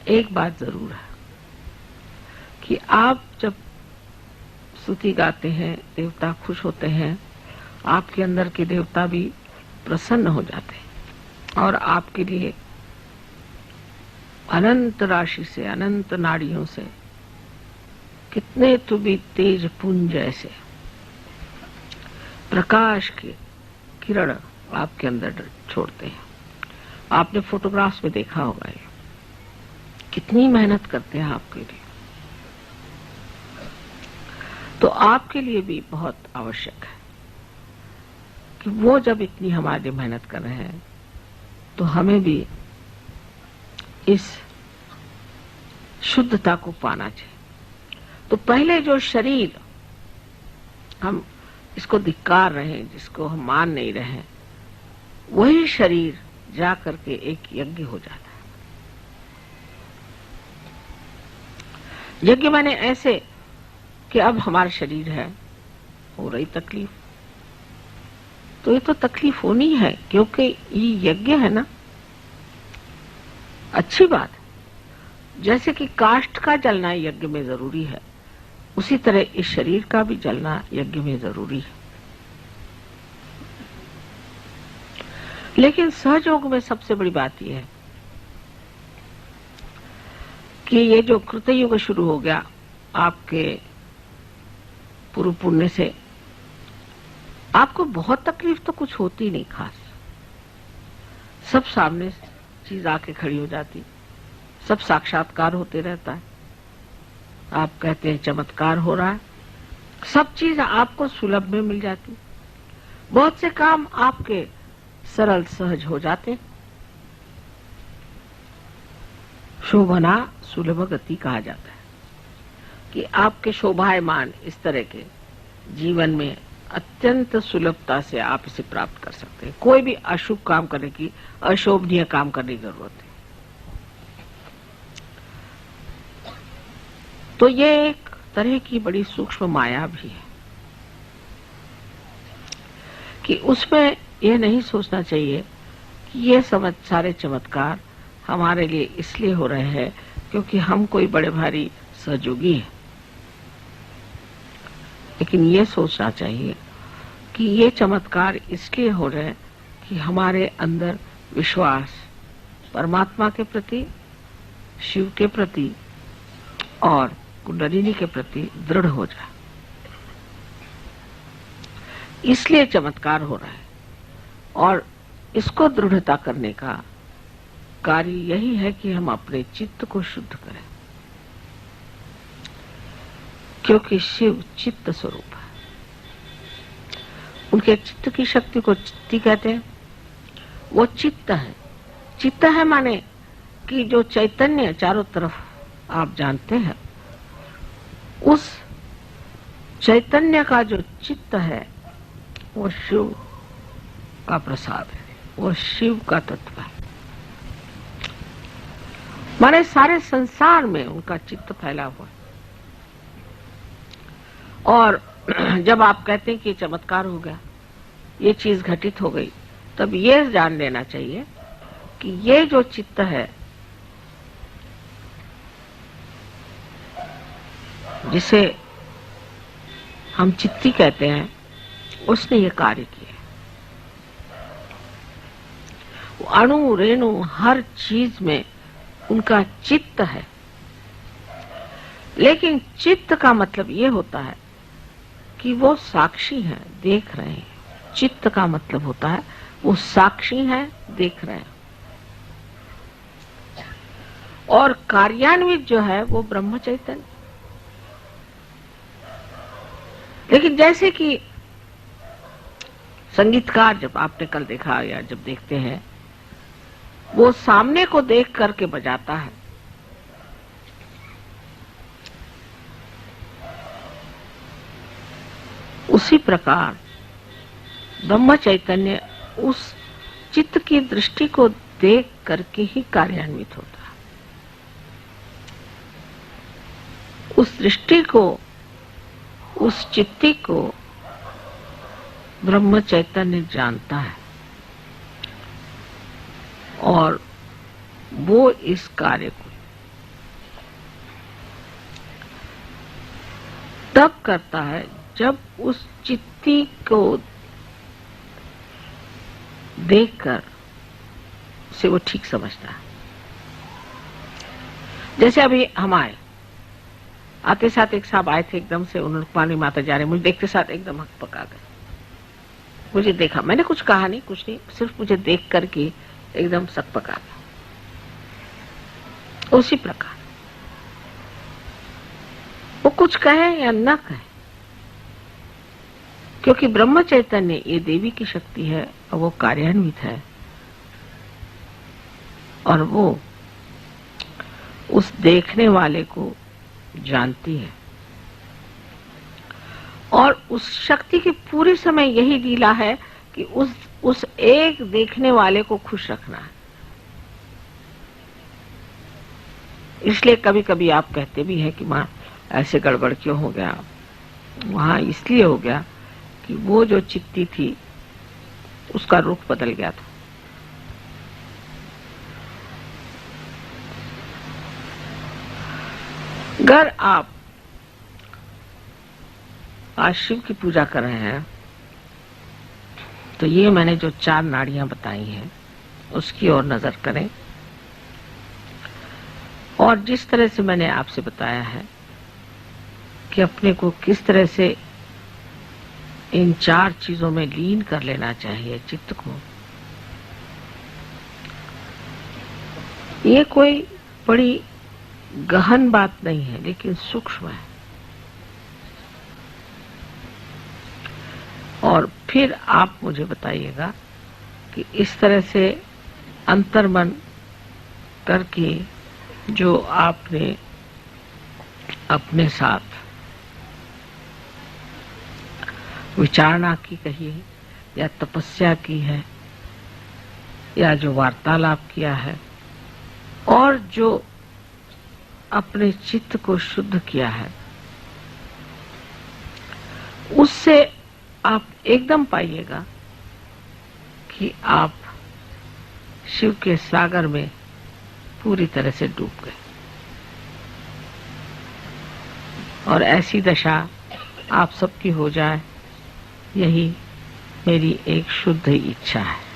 एक बात जरूर है कि आप जब स्तुति गाते हैं, देवता खुश होते हैं, आपके अंदर के देवता भी प्रसन्न हो जाते हैं और आपके लिए अनंत राशि से, अनंत नाड़ियों से कितने तो भी तेज पुंज ऐसे प्रकाश के किरण आपके अंदर छोड़ते हैं। आपने फोटोग्राफ्स में देखा होगा ये कितनी मेहनत करते हैं आपके लिए। तो आपके लिए भी बहुत आवश्यक है कि वो जब इतनी हमारे लिए मेहनत कर रहे हैं तो हमें भी इस शुद्धता को पाना चाहिए। तो पहले जो शरीर हम इसको धिक्कार रहे हैं, जिसको हम मान नहीं रहे हैं, वही शरीर जा करके एक यज्ञ हो जाता है। यज्ञ माने ऐसे कि अब हमारा शरीर है, हो रही तकलीफ, तो ये तो तकलीफ होनी है क्योंकि ये यज्ञ है ना। अच्छी बात है, जैसे कि काष्ठ का जलना यज्ञ में जरूरी है, उसी तरह इस शरीर का भी जलना यज्ञ में जरूरी है। लेकिन सहयोग में सबसे बड़ी बात यह है कि ये जो कृतयुग शुरू हो गया आपके पूर्व पुण्य से, आपको बहुत तकलीफ तो कुछ होती नहीं खास। सब सामने चीज आके खड़ी हो जाती, सब साक्षात्कार होते रहता है। आप कहते हैं चमत्कार हो रहा है, सब चीज आपको सुलभ में मिल जाती, बहुत से काम आपके सरल सहज हो जाते। शोभना सुलभ गति कहा जाता है कि आपके शोभायमान इस तरह के जीवन में अत्यंत सुलभता से आप इसे प्राप्त कर सकते हैं। कोई भी अशुभ काम करने की, अशोभनीय काम करने की जरूरत है। तो ये एक तरह की बड़ी सूक्ष्म माया भी है कि उसमें यह नहीं सोचना चाहिए कि ये सारे चमत्कार हमारे लिए इसलिए हो रहे हैं क्योंकि हम कोई बड़े भारी सहयोगी हैं। लेकिन ये सोचना चाहिए कि ये चमत्कार इसलिए हो रहे हैं कि हमारे अंदर विश्वास परमात्मा के प्रति, शिव के प्रति और कुंडलिनी के प्रति दृढ़ हो जाए, इसलिए चमत्कार हो रहा है। और इसको दृढ़ता करने का कार्य यही है कि हम अपने चित्त को शुद्ध करें, क्योंकि शिव चित्त स्वरूप है। उनके चित्त की शक्ति को चित्ती कहते हैं। वो चित्त है। चित्त है माने कि जो चैतन्य चारों तरफ आप जानते हैं, उस चैतन्य का जो चित्त है वो शिव का प्रसाद है, वो शिव का तत्व है। माने सारे संसार में उनका चित्त फैला हुआ है। और जब आप कहते हैं कि चमत्कार हो गया, ये चीज घटित हो गई, तब ये जान लेना चाहिए कि ये जो चित्त है, जिसे हम चित्ती कहते हैं, उसने ये कार्य किया। अणु रेणु हर चीज में उनका चित्त है। लेकिन चित्त का मतलब ये होता है कि वो साक्षी है, देख रहे हैं। चित्त का मतलब होता है वो साक्षी है, देख रहे हैं। और कार्यान्वित जो है वो ब्रह्म चैतन्य। लेकिन जैसे कि संगीतकार, जब आपने कल देखा या जब देखते हैं, वो सामने को देख करके बजाता है, उसी प्रकार ब्रह्म चैतन्य उस चित्त की दृष्टि को देख करके ही कार्यान्वित होता है। उस दृष्टि को, उस चित्ती को ब्रह्म चैतन्य जानता है और वो इस कार्य को तब करता है जब उस चित्ती को देखकर उसे वो ठीक समझता है। जैसे अभी हम आते साथ एक साहब आए थे, एकदम से उन्होंने पानी माता जा रहे, मुझे देखते साथ एकदम हक पका गए। मुझे देखा, मैंने कुछ कहा नहीं, कुछ नहीं, सिर्फ मुझे देख करके एकदम सक पका गया। उसी प्रकार वो कुछ कहे या न कहे, क्योंकि ब्रह्म चैतन्य ये देवी की शक्ति है और वो कार्यान्वित है, और वो उस देखने वाले को जानती है। और उस शक्ति की पूरी समय यही लीला है कि उस एक देखने वाले को खुश रखना है। इसलिए कभी कभी आप कहते भी हैं कि मां ऐसे गड़बड़ क्यों हो गया। वहां इसलिए हो गया कि वो जो चित्ती थी उसका रुख बदल गया था। अगर आप आज शिव की पूजा कर रहे हैं तो ये मैंने जो 4 नाड़ियां बताई हैं उसकी ओर नजर करें, और जिस तरह से मैंने आपसे बताया है कि अपने को किस तरह से इन 4 चीजों में लीन कर लेना चाहिए चित्त को, ये कोई बड़ी गहन बात नहीं है, लेकिन सूक्ष्म है। और फिर आप मुझे बताइएगा कि इस तरह से अंतर्मन करके जो आपने अपने साथ विचारणा की कही है, या तपस्या की है, या जो वार्तालाप किया है, और जो अपने चित्त को शुद्ध किया है, उससे आप एकदम पाइएगा कि आप शिव के सागर में पूरी तरह से डूब गए। और ऐसी दशा आप सबकी हो जाए, यही मेरी एक शुद्ध इच्छा है।